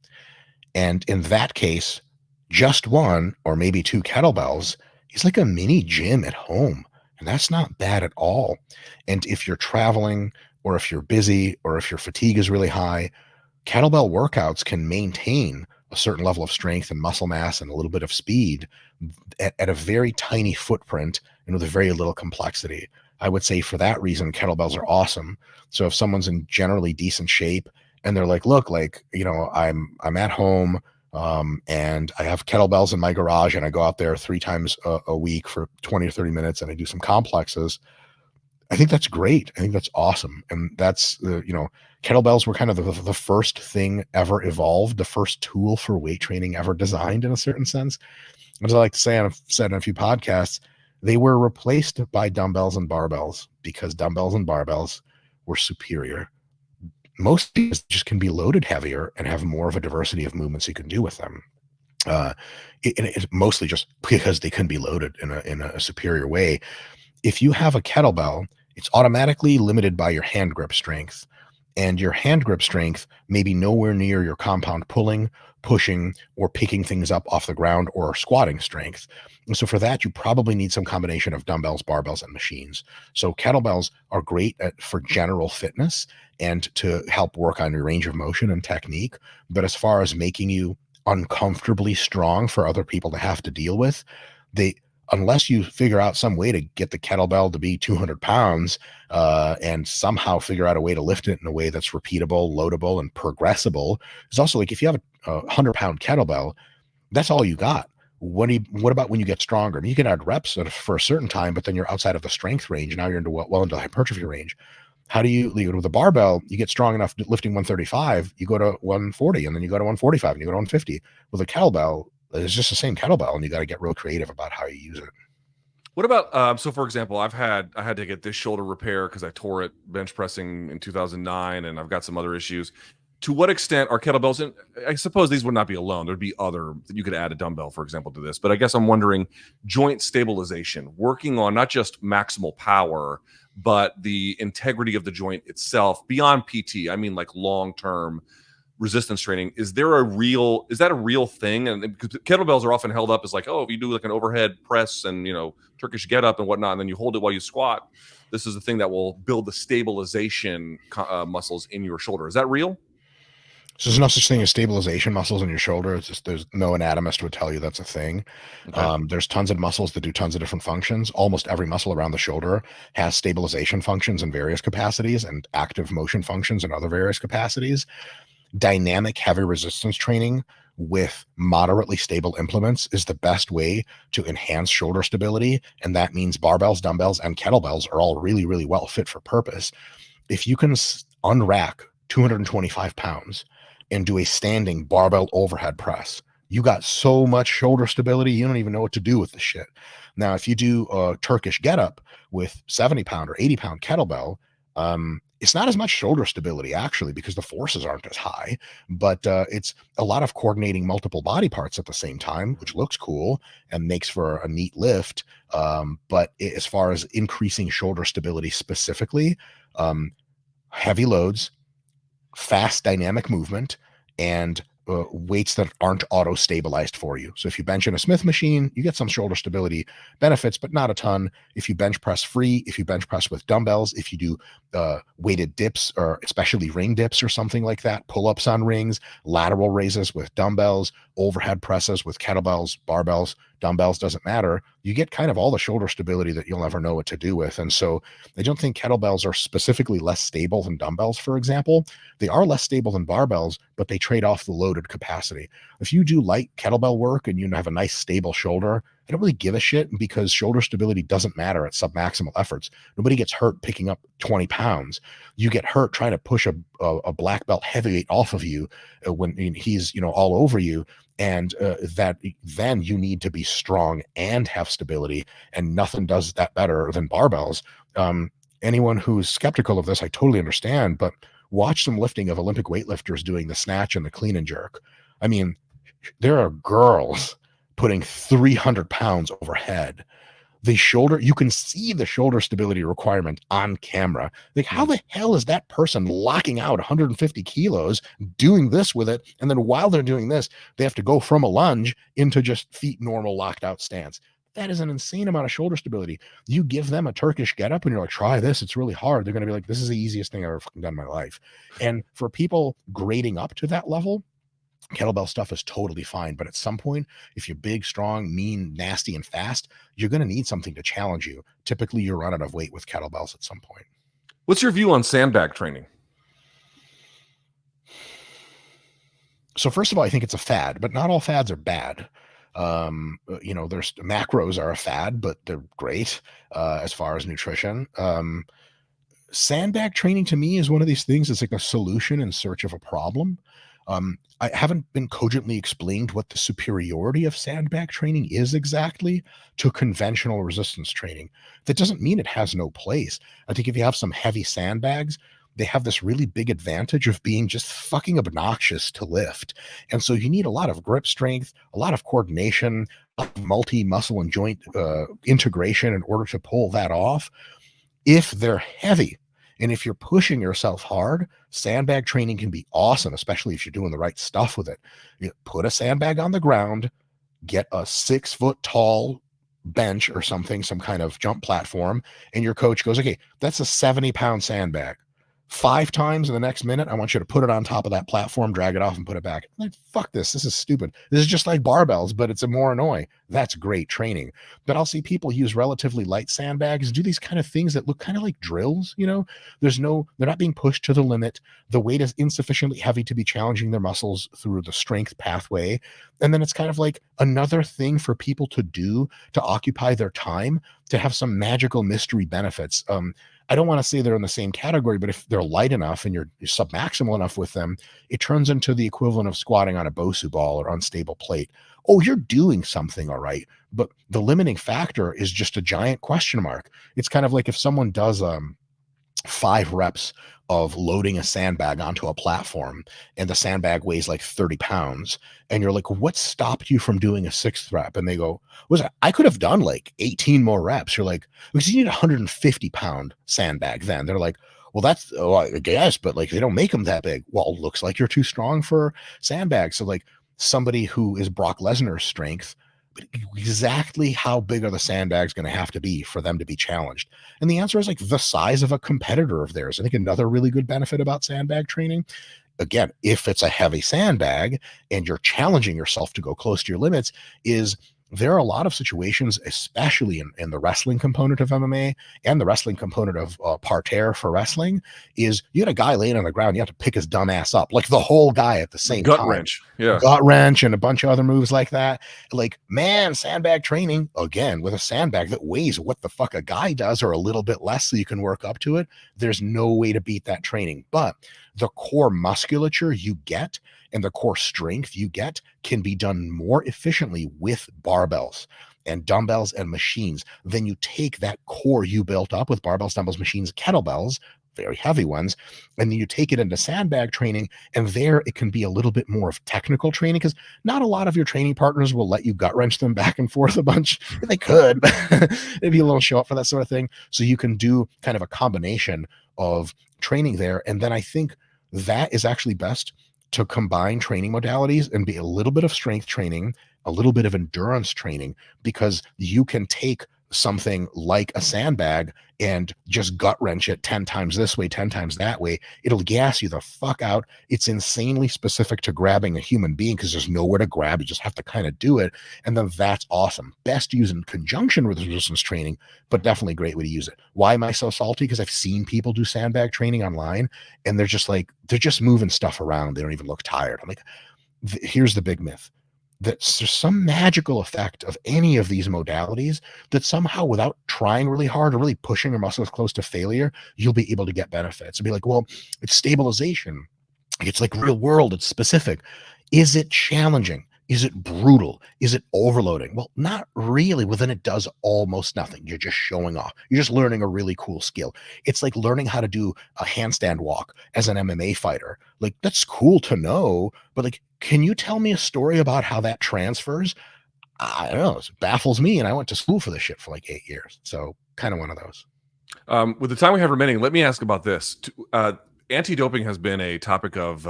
And in that case, just one or maybe two kettlebells is like a mini gym at home. And that's not bad at all. And if you're traveling or if you're busy or if your fatigue is really high, kettlebell workouts can maintain a certain level of strength and muscle mass and a little bit of speed at a very tiny footprint and with a very little complexity. I would say for that reason, kettlebells are awesome. So if someone's in generally decent shape and they're like, look, like, I'm at home, and I have kettlebells in my garage and I go out there 3 times a week for 20 or 30 minutes and I do some complexes. I think that's great. I think that's awesome. And that's kettlebells were kind of the first thing ever evolved, the first tool for weight training ever designed in a certain sense. As I like to say, and I've said in a few podcasts, they were replaced by dumbbells and barbells because dumbbells and barbells were superior. Most things just can be loaded heavier and have more of a diversity of movements you can do with them. It's mostly just because they can be loaded in a superior way. If you have a kettlebell, it's automatically limited by your hand grip strength. And your hand grip strength may be nowhere near your compound pulling, pushing, or picking things up off the ground or squatting strength. And so for that, you probably need some combination of dumbbells, barbells, and machines. So kettlebells are great for general fitness and to help work on your range of motion and technique. But as far as making you uncomfortably strong for other people to have to deal with, unless you figure out some way to get the kettlebell to be 200 pounds and somehow figure out a way to lift it in a way that's repeatable, loadable, and progressible. It's also like if you have a 100-pound kettlebell, that's all you got. What about when you get stronger? You can add reps for a certain time, but then you're outside of the strength range. Now you're into hypertrophy range. How do you leave it with a barbell? You get strong enough lifting 135, you go to 140, and then you go to 145, and you go to 150. With a kettlebell, it's just the same kettlebell, and you got to get real creative about how you use it. What about so for example, I had to get this shoulder repair because I tore it bench pressing in 2009, and I've got some other issues. To what extent are kettlebells? And I suppose these would not be alone. There'd be other, you could add a dumbbell, for example, to this. But I guess I'm wondering, joint stabilization, working on not just maximal power, but the integrity of the joint itself beyond PT. I mean, like long-term resistance training. Is that a real thing? And because kettlebells are often held up as like, oh, if you do like an overhead press and Turkish get up and whatnot, and then you hold it while you squat, this is the thing that will build the stabilization muscles in your shoulder. Is that real? So there's no such thing as stabilization muscles in your shoulder. It's just there's no anatomist would tell you that's a thing. Okay. There's tons of muscles that do tons of different functions. Almost every muscle around the shoulder has stabilization functions in various capacities and active motion functions in other various capacities. Dynamic heavy resistance training with moderately stable implements is the best way to enhance shoulder stability. And that means barbells, dumbbells, and kettlebells are all really, really well fit for purpose. If you can unrack 225 pounds and do a standing barbell overhead press, you got so much shoulder stability, you don't even know what to do with the shit. Now, if you do a Turkish get up with 70-pound or 80-pound kettlebell, it's not as much shoulder stability actually because the forces aren't as high, but it's a lot of coordinating multiple body parts at the same time, which looks cool and makes for a neat lift. But as far as increasing shoulder stability specifically, heavy loads, fast dynamic movement, and weights that aren't auto stabilized for you. So if you bench in a Smith machine, you get some shoulder stability benefits, but not a ton. If you bench press free, if you bench press with dumbbells, if you do weighted dips or especially ring dips or something like that, pull-ups on rings, lateral raises with dumbbells, overhead presses with kettlebells, barbells, dumbbells, doesn't matter. You get kind of all the shoulder stability that you'll never know what to do with. And so I don't think kettlebells are specifically less stable than dumbbells, for example. They are less stable than barbells, but they trade off the loaded capacity. If you do light kettlebell work and you have a nice stable shoulder, I don't really give a shit, because shoulder stability doesn't matter at submaximal efforts. Nobody gets hurt picking up 20 pounds. You get hurt trying to push a black belt heavyweight off of you when he's all over you, and that then you need to be strong and have stability, and nothing does that better than barbells. Anyone who's skeptical of this, I totally understand, but watch some lifting of Olympic weightlifters doing the snatch and the clean and jerk. I mean, there are girls putting 300 pounds overhead. The shoulder, you can see the shoulder stability requirement on camera. Like, how the hell is that person locking out 150 kilos, doing this with it, and then while they're doing this, they have to go from a lunge into just feet normal locked out stance? That is an insane amount of shoulder stability. You give them a Turkish getup and you're like, try this, it's really hard. They're going to be like, this is the easiest thing I've ever fucking done in my life. And for people grading up to that level, kettlebell stuff is totally fine. But at some point, if you're big, strong, mean, nasty, and fast, you're going to need something to challenge you. Typically, you run out of weight with kettlebells at some point. What's your view on sandbag training? So first of all, I think it's a fad, but not all fads are bad. There's macros are a fad, but they're great as far as nutrition. Sandbag training to me is one of these things that's like a solution in search of a problem. I haven't been cogently explained what the superiority of sandbag training is exactly to conventional resistance training. That doesn't mean it has no place. I think if you have some heavy sandbags, they have this really big advantage of being just fucking obnoxious to lift. And so you need a lot of grip strength, a lot of coordination, multi-muscle and joint integration in order to pull that off. If they're heavy, and if you're pushing yourself hard, sandbag training can be awesome, especially if you're doing the right stuff with it. You put a sandbag on the ground, get a 6 foot tall bench or something, some kind of jump platform, and your coach goes, okay, that's a 70-pound sandbag. 5 times in the next minute, I want you to put it on top of that platform, drag it off, and put it back. I'm like, fuck this. This is stupid. This is just like barbells, but it's a more annoying. That's great training. But I'll see people use relatively light sandbags, do these kind of things that look kind of like drills. They're not being pushed to the limit. The weight is insufficiently heavy to be challenging their muscles through the strength pathway. And then it's kind of like another thing for people to do to occupy their time, to have some magical mystery benefits. I don't want to say they're in the same category, but if they're light enough and you're submaximal enough with them, it turns into the equivalent of squatting on a Bosu ball or unstable plate. Oh, you're doing something all right, but the limiting factor is just a giant question mark. It's kind of like if someone does 5 reps of loading a sandbag onto a platform and the sandbag weighs like 30 pounds and you're like, what stopped you from doing a 6th rep? And they go, I could have done like 18 more reps. You're like, because you need a 150-pound sandbag then. They're like, well, I guess, but like they don't make them that big. Well, it looks like you're too strong for sandbags. So like somebody who is Brock Lesnar's strength, exactly how big are the sandbags going to have to be for them to be challenged? And the answer is like the size of a competitor of theirs. I think another really good benefit about sandbag training, again, if it's a heavy sandbag and you're challenging yourself to go close to your limits, is there are a lot of situations, especially in the wrestling component of MMA and the wrestling component of parterre for wrestling, is you had a guy laying on the ground, you have to pick his dumb ass up, like the whole guy at the same Gut time. wrench. Yeah. Gut wrench and a bunch of other moves like that. Like, man, sandbag training, again, with a sandbag that weighs what the fuck a guy does or a little bit less so you can work up to it, there's no way to beat that training. But the core musculature you get and the core strength you get can be done more efficiently with barbells and dumbbells and machines. Then you take that core you built up with barbells, dumbbells, machines, kettlebells, very heavy ones, and then you take it into sandbag training, and there it can be a little bit more of technical training, because not a lot of your training partners will let you gut wrench them back and forth a bunch. They could, but it'd be a little show up for that sort of thing. So you can do kind of a combination of training there. And then I think that is actually best to combine training modalities and be a little bit of strength training, a little bit of endurance training, because you can take something like a sandbag and just gut wrench it 10 times this way, 10 times that way, it'll gas you the fuck out. It's insanely specific to grabbing a human being because there's nowhere to grab. You just have to kind of do it. And then that's awesome. Best used in conjunction with resistance training, but definitely a great way to use it. Why am I so salty? Because I've seen people do sandbag training online and they're just moving stuff around. They don't even look tired. I'm like, here's the big myth. There's some magical effect of any of these modalities that somehow, without trying really hard or really pushing your muscles close to failure, you'll be able to get benefits. And be like, well, it's stabilization. It's like real world. It's specific. Is it challenging? Is it brutal? Is it overloading? Well, not really. Well, then it does almost nothing. You're just showing off. You're just learning a really cool skill. It's like learning how to do a handstand walk as an MMA fighter. Like, that's cool to know, but like, can you tell me a story about how that transfers? I don't know. It baffles me. And I went to school for this shit for like 8 years. So kind of one of those. With the time we have remaining, let me ask about this. Anti-doping has been a topic of,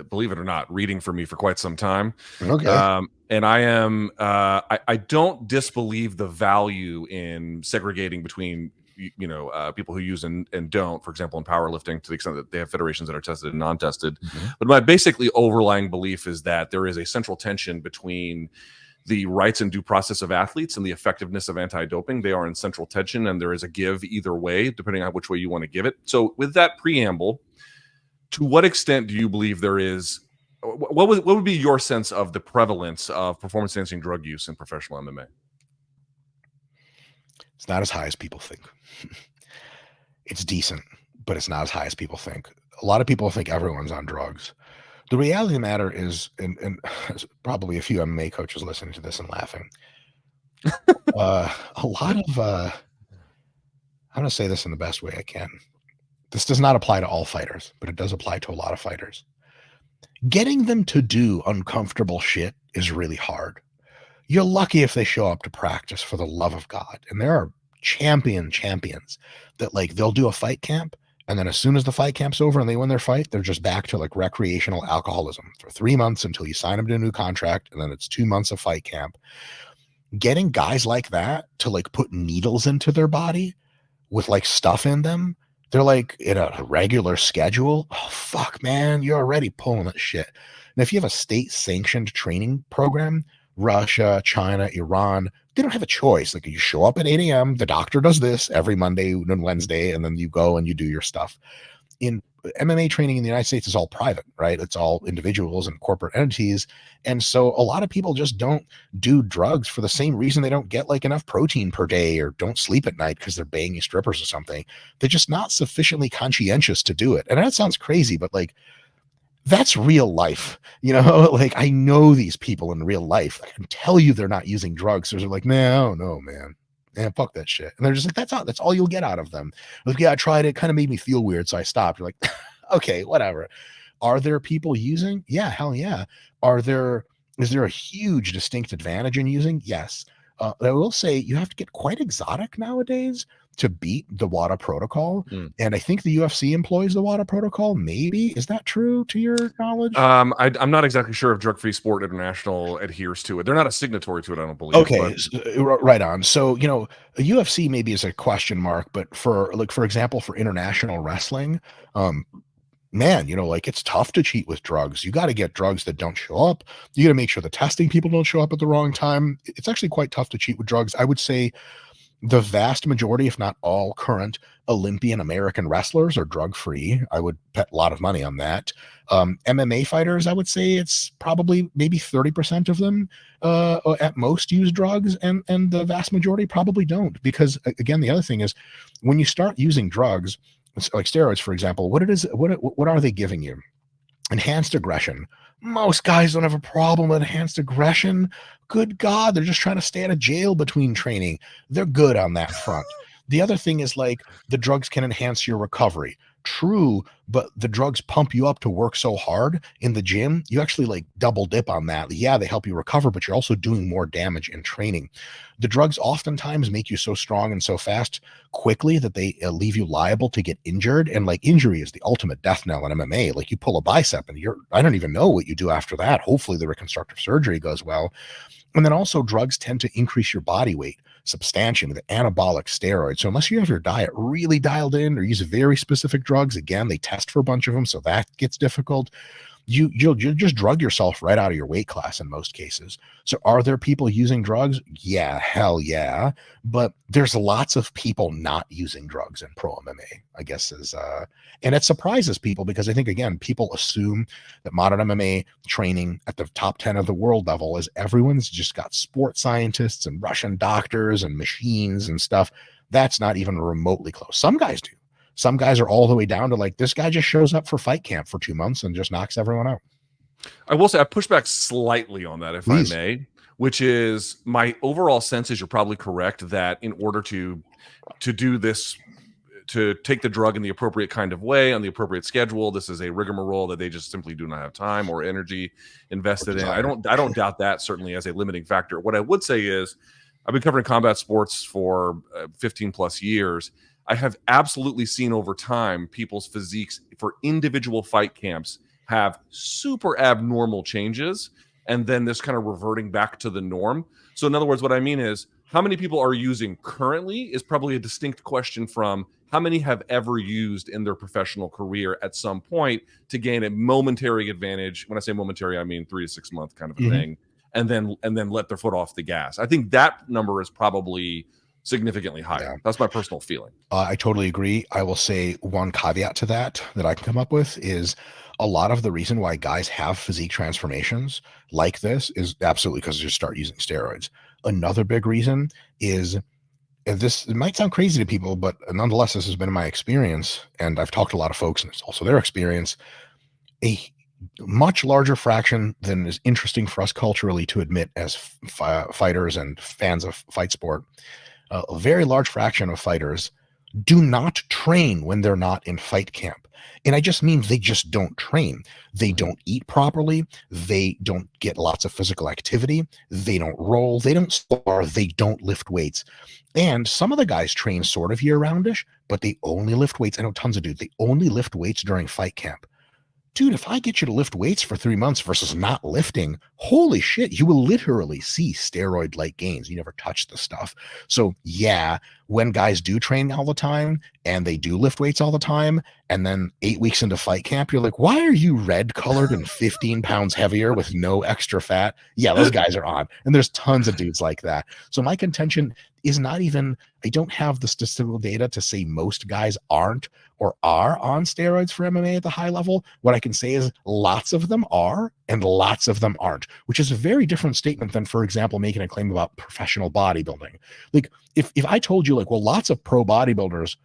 believe it or not, reading for me for quite some time. Okay. And I am, I don't disbelieve the value in segregating between, people who use and don't, for example, in powerlifting, to the extent that they have federations that are tested and non-tested. Mm-hmm. But my basically overlying belief is that there is a central tension between the rights and due process of athletes and the effectiveness of anti-doping. They are in central tension, and there is a give either way, depending on which way you want to give it. So with that preamble, to what extent do you believe there is, what would be your sense of the prevalence of performance-enhancing drug use in professional MMA? It's not as high as people think. It's decent, but it's not as high as people think. A lot of people think everyone's on drugs. The reality of the matter is, and there's probably a few MMA coaches listening to this and laughing. A lot of, I'm going to say this in the best way I can. This does not apply to all fighters, but it does apply to a lot of fighters. Getting them to do uncomfortable shit is really hard. You're lucky if they show up to practice for the love of God. And there are champions that like they'll do a fight camp. And then as soon as the fight camp's over and they win their fight, they're just back to like recreational alcoholism for 3 months until you sign them to a new contract. And then it's 2 months of fight camp. Getting guys like that to like put needles into their body with like stuff in them, they're like in a regular schedule. Oh, fuck, man, you're already pulling that shit. And if you have a state sanctioned training program, Russia, China, Iran, they don't have a choice. Like, you show up at 8 a.m., the doctor does this every Monday and Wednesday, and then you go and you do your stuff. In MMA training in the United States is all private, right? It's all individuals and corporate entities. And so a lot of people just don't do drugs for the same reason they don't get like enough protein per day or don't sleep at night because they're banging strippers or something. They're just not sufficiently conscientious to do it. And that sounds crazy, but like, that's real life, like I know these people in real life. I can tell you they're not using drugs. So they're like, no, man. Man, fuck that shit. And they're just like, that's all you'll get out of them. Like, yeah, I tried it. It kind of made me feel weird. So I stopped. You're like, okay, whatever. Are there people using? Yeah, hell yeah. Is there a huge distinct advantage in using? Yes. I will say you have to get quite exotic nowadays to beat the WADA protocol. And I think the UFC employs the WADA protocol. Maybe. Is that true to your knowledge? I'm not exactly sure if Drug Free Sport International adheres to it. They're not a signatory to it, I don't believe. Okay, right on. So, a UFC maybe is a question mark, but for example, for international wrestling, man, like it's tough to cheat with drugs. You got to get drugs that don't show up. You got to make sure the testing people don't show up at the wrong time. It's actually quite tough to cheat with drugs. I would say the vast majority, if not all, current Olympian American wrestlers are drug-free. I would bet a lot of money on that. MMA fighters, I would say it's probably maybe 30% of them at most use drugs, and the vast majority probably don't. Because again, the other thing is when you start using drugs, like steroids, for example, what are they giving you? Enhanced aggression. Most guys don't have a problem with enhanced aggression. Good God, they're just trying to stay out of jail between training. They're good on that front. The other thing is like the drugs can enhance your recovery. True, but the drugs pump you up to work so hard in the gym. You actually like double dip on that. Yeah, they help you recover, but you're also doing more damage in training. The drugs oftentimes make you so strong and so fast quickly that they leave you liable to get injured. And like injury is the ultimate death knell in MMA. Like you pull a bicep and I don't even know what you do after that. Hopefully the reconstructive surgery goes well. And then also drugs tend to increase your body weight. substantiating with anabolic steroids. So unless you have your diet really dialed in or use very specific drugs, again, they test for a bunch of them, so that gets difficult. You'll just drug yourself right out of your weight class in most cases. So are there people using drugs? Yeah, hell yeah. But there's lots of people not using drugs in pro MMA, I guess is and it surprises people because I think again, people assume that modern MMA training at the top 10 of the world level is everyone's just got sports scientists and Russian doctors and machines and stuff. That's not even remotely close. Some guys do. Some guys are all the way down to like, this guy just shows up for fight camp for 2 months and just knocks everyone out. I will say I push back slightly on that, if Please. I may, which is my overall sense is you're probably correct that in order to do this, to take the drug in the appropriate kind of way on the appropriate schedule, this is a rigmarole that they just simply do not have time or energy invested in. I don't doubt that certainly as a limiting factor. What I would say is I've been covering combat sports for 15 plus years. I have absolutely seen over time people's physiques for individual fight camps have super abnormal changes and then this kind of reverting back to the norm. So in other words, what I mean is how many people are using currently is probably a distinct question from how many have ever used in their professional career at some point to gain a momentary advantage. When I say momentary, I mean 3 to 6 month kind of a thing, and then let their foot off the gas. I think that number is probably significantly higher. Yeah. That's my personal feeling. I totally agree. I will say one caveat to that I can come up with is a lot of the reason why guys have physique transformations like this is absolutely because they just start using steroids. Another big reason is, and this, it might sound crazy to people, but nonetheless, this has been my experience, and I've talked to a lot of folks, and it's also their experience, a much larger fraction than is interesting for us culturally to admit as fighters and fans of fight sport. A very large fraction of fighters do not train when they're not in fight camp. And I just mean they just don't train. They don't eat properly. They don't get lots of physical activity. They don't roll. They don't spar. They don't lift weights. And some of the guys train sort of year-roundish, but they only lift weights. I know tons of dudes. They only lift weights during fight camp. Dude, if I get you to lift weights for 3 months versus not lifting, holy shit, you will literally see steroid-like gains. You never touch the stuff. So yeah, when guys do train all the time and they do lift weights all the time, and then 8 weeks into fight camp, you're like, why are you red colored and 15 pounds heavier with no extra fat? Yeah, those guys are on. And there's tons of dudes like that. So my contention is not even, I don't have the statistical data to say most guys aren't or are on steroids for MMA at the high level. What I can say is lots of them are and lots of them aren't, which is a very different statement than, for example, making a claim about professional bodybuilding. Like if I told you like, well, lots of pro bodybuilders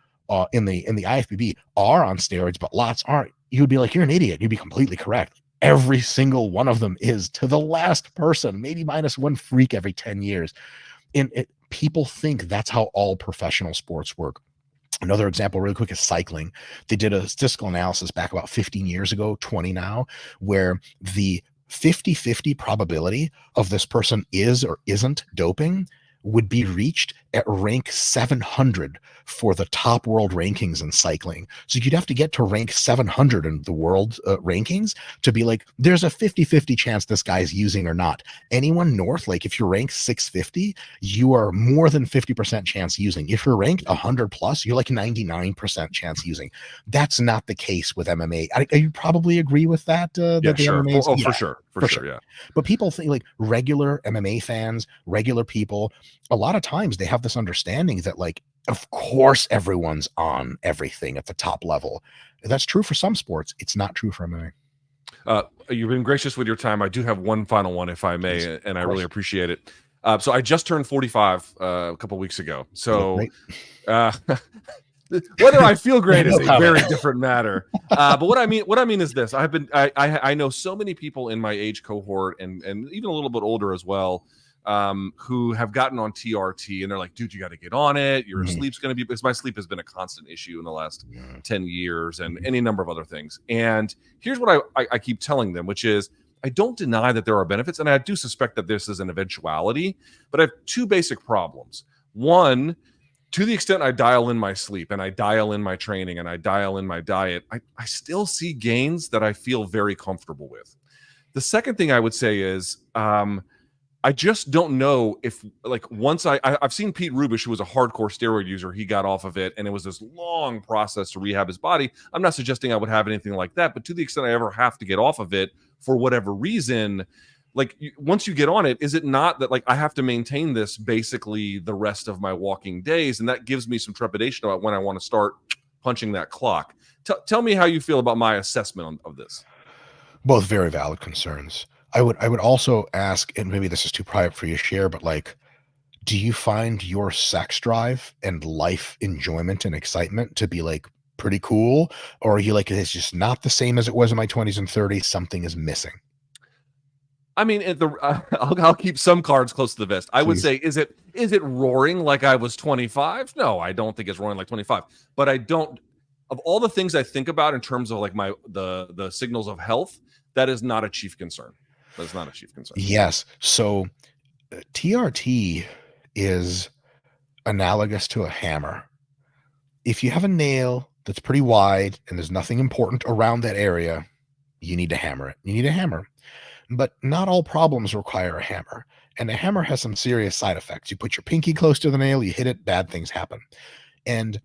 in the IFBB are on steroids, but lots aren't, you would be like, you're an idiot. You'd be completely correct. Every single one of them is, to the last person, maybe minus one freak every 10 years. And people think that's how all professional sports work. Another example really quick is cycling. They did a statistical analysis back about 15 years ago, 20 now, where the 50-50 probability of this person is or isn't doping would be reached at rank 700 for the top world rankings in cycling. So you'd have to get to rank 700 in the world rankings to be like, there's a 50-50 chance this guy's using or not. Anyone north, like if you're ranked 650, you are more than 50% chance using. If you're ranked 100 plus, you're like 99% chance using. That's not the case with MMA. You probably agree with that? Yeah, sure. Yeah, for sure, yeah. But people think like regular MMA fans, regular people, a lot of times they have this understanding that like, of course everyone's on everything at the top level. That's true for some sports. It's not true for MMA. You've been gracious with your time. I do have one final one, if I may, and I really appreciate it. So I just turned 45 a couple of weeks ago. So whether I feel great is a very different matter. But what I mean is this: I know so many people in my age cohort and even a little bit older as well, who have gotten on TRT and they're like, dude, you got to get on it. Your sleep's going to be, because my sleep has been a constant issue in the last 10 years and any number of other things. And here's what I keep telling them, which is I don't deny that there are benefits. And I do suspect that this is an eventuality, but I have two basic problems. One, to the extent I dial in my sleep and I dial in my training and I dial in my diet, I still see gains that I feel very comfortable with. The second thing I would say is, I just don't know if, like, once I've seen Pete Rubish, who was a hardcore steroid user, he got off of it, and it was this long process to rehab his body. I'm not suggesting I would have anything like that, but to the extent I ever have to get off of it for whatever reason, like, once you get on it, is it not that, like, I have to maintain this basically the rest of my walking days, and that gives me some trepidation about when I want to start punching that clock. Tell me how you feel about my assessment of this. Both very valid concerns. I would also ask, and maybe this is too private for you to share, but like, do you find your sex drive and life enjoyment and excitement to be like pretty cool? Or are you like, it's just not the same as it was in my 20s and 30s? Something is missing. I mean, I'll keep some cards close to the vest. I would Please. say, is it roaring like I was 25? No, I don't think it's roaring like 25. But I don't, of all the things I think about in terms of like the signals of health, that is not a chief concern. That is not a chief concern. Yes. So TRT is analogous to a hammer. If you have a nail that's pretty wide and there's nothing important around that area, you need to hammer it. You need a hammer. But not all problems require a hammer. And a hammer has some serious side effects. You put your pinky close to the nail, you hit it, bad things happen. And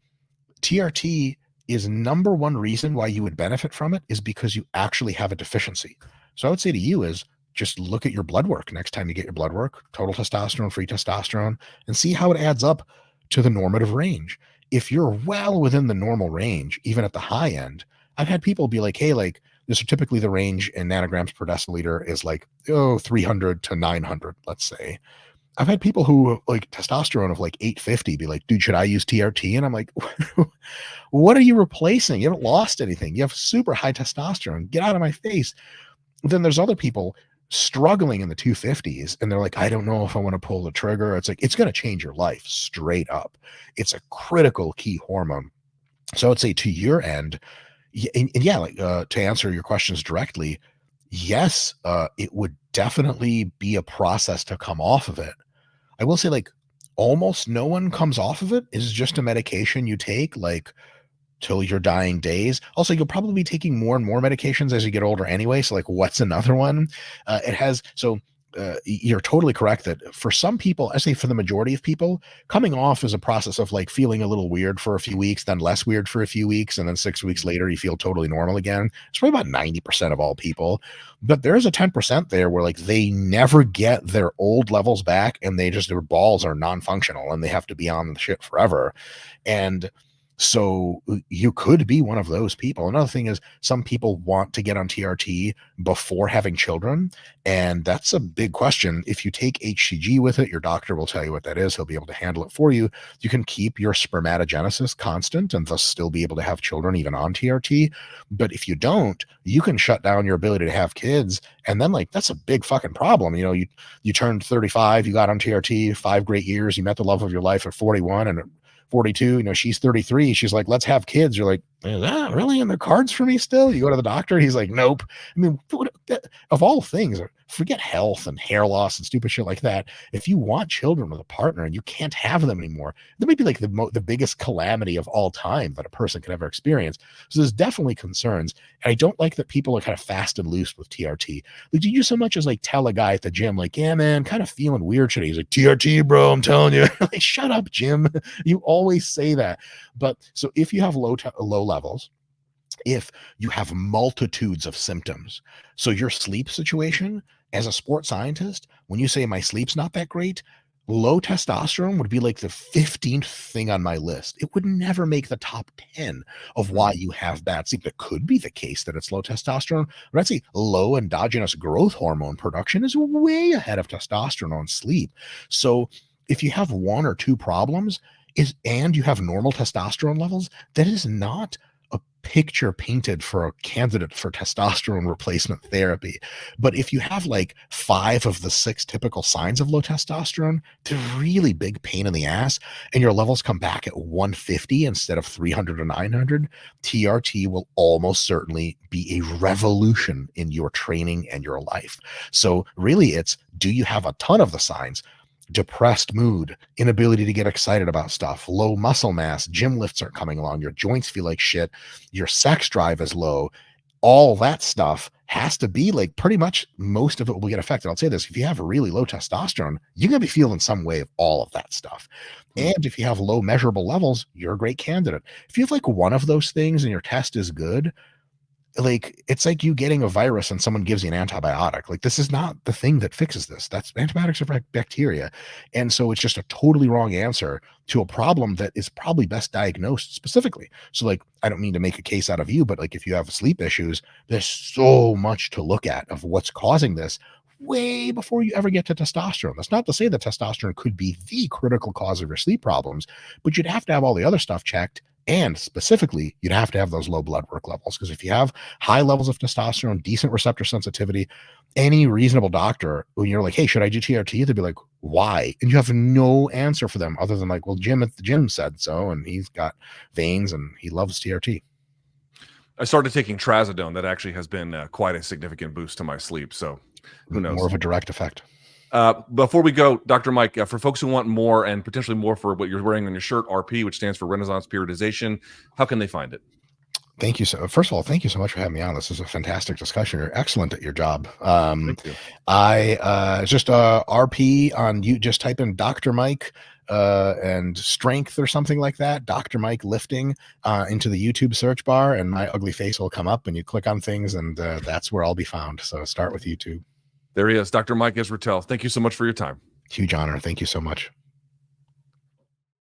TRT is number one reason why you would benefit from it is because you actually have a deficiency. So I would say to you is just look at your blood work next time you get your blood work, total testosterone, free testosterone, and see how it adds up to the normative range. If you're well within the normal range, even at the high end, I've had people be like, hey, like, this are typically the range in nanograms per deciliter is like, 300 to 900, let's say. I've had people who like testosterone of like 850 be like, dude, should I use TRT? And I'm like, what are you replacing? You haven't lost anything. You have super high testosterone. Get out of my face. Then there's other people struggling in the 250s and they're like, I don't know if I want to pull the trigger. It's like, it's going to change your life straight up. It's a critical key hormone. So I would say to your end, to answer your questions directly, yes, it would definitely be a process to come off of it. I will say, like, almost no one comes off of it. It's just a medication you take, like, till your dying days. Also, you'll probably be taking more and more medications as you get older anyway. So, like, what's another one? You're totally correct that for some people, I say for the majority of people, coming off is a process of like feeling a little weird for a few weeks, then less weird for a few weeks, and then 6 weeks later you feel totally normal again. It's probably about 90% of all people, but there's a 10% there where like they never get their old levels back and their balls are non-functional and they have to be on the shit forever. And so you could be one of those people. Another thing is some people want to get on TRT before having children. And that's a big question. If you take HCG with it, your doctor will tell you what that is. He'll be able to handle it for you. You can keep your spermatogenesis constant and thus still be able to have children even on TRT. But if you don't, you can shut down your ability to have kids. And then like, that's a big fucking problem. You know, you turned 35, you got on TRT, 5 great years, you met the love of your life at 41 and 42, you know, she's 33. She's like, let's have kids. You're like, is that really in the cards for me still? You go to the doctor. He's like, nope. I mean, of all things, forget health and hair loss and stupid shit like that. If you want children with a partner and you can't have them anymore, that might be like the biggest calamity of all time that a person could ever experience. So there's definitely concerns. And I don't like that people are kind of fast and loose with TRT. Like, did you so much as like tell a guy at the gym, like, yeah, man, kind of feeling weird today. He's like, TRT, bro, I'm telling you. Like, shut up, Jim. You always say that. But so if you have low levels, if you have multitudes of symptoms, so your sleep situation as a sports scientist, when you say my sleep's not that great, low testosterone would be like the 15th thing on my list. It would never make the top 10 of why you have bad sleep. It could be the case that it's low testosterone, but I'd say low endogenous growth hormone production is way ahead of testosterone on sleep. So if you have one or two problems and you have normal testosterone levels, that is not a picture painted for a candidate for testosterone replacement therapy. But if you have like 5 of the 6 typical signs of low testosterone, it's a really big pain in the ass, and your levels come back at 150 instead of 300 or 900, TRT will almost certainly be a revolution in your training and your life. So really it's, do you have a ton of the signs? Depressed mood, inability to get excited about stuff, low muscle mass, gym lifts aren't coming along, your joints feel like shit, your sex drive is low, all that stuff, has to be like pretty much most of it will get affected. I'll say this: if you have really low testosterone, you're going to be feeling some way of all of that stuff. And if you have low measurable levels, you're a great candidate. If you have like one of those things and your test is good, like it's like you getting a virus and someone gives you an antibiotic. Like this is not the thing that fixes this. That's antibiotics are bacteria. And so it's just a totally wrong answer to a problem that is probably best diagnosed specifically. So like I don't mean to make a case out of you, but like if you have sleep issues, there's so much to look at of what's causing this way before you ever get to testosterone. That's not to say that testosterone could be the critical cause of your sleep problems, but you'd have to have all the other stuff checked. And specifically, you'd have to have those low blood work levels, because if you have high levels of testosterone, decent receptor sensitivity, any reasonable doctor, when you're like, hey, should I do TRT? They'd be like, why? And you have no answer for them other than like, well, Jim at the gym said so, and he's got veins and he loves TRT. I started taking trazodone. That actually has been quite a significant boost to my sleep. So who knows? More of a direct effect. Before we go, Dr. Mike, for folks who want more and potentially more for what you're wearing on your shirt, RP, which stands for Renaissance Periodization, how can they find it? Thank you. So first of all, thank you so much for having me on. This is a fantastic discussion. You're excellent at your job. Thank you. Just RP on, you just type in Dr. Mike and strength or something like that, Dr. Mike lifting into the YouTube search bar, and my ugly face will come up and you click on things, and that's where I'll be found. So start with YouTube. There he is, Dr. Mike Israetel. Thank you so much for your time. Huge honor. Thank you so much.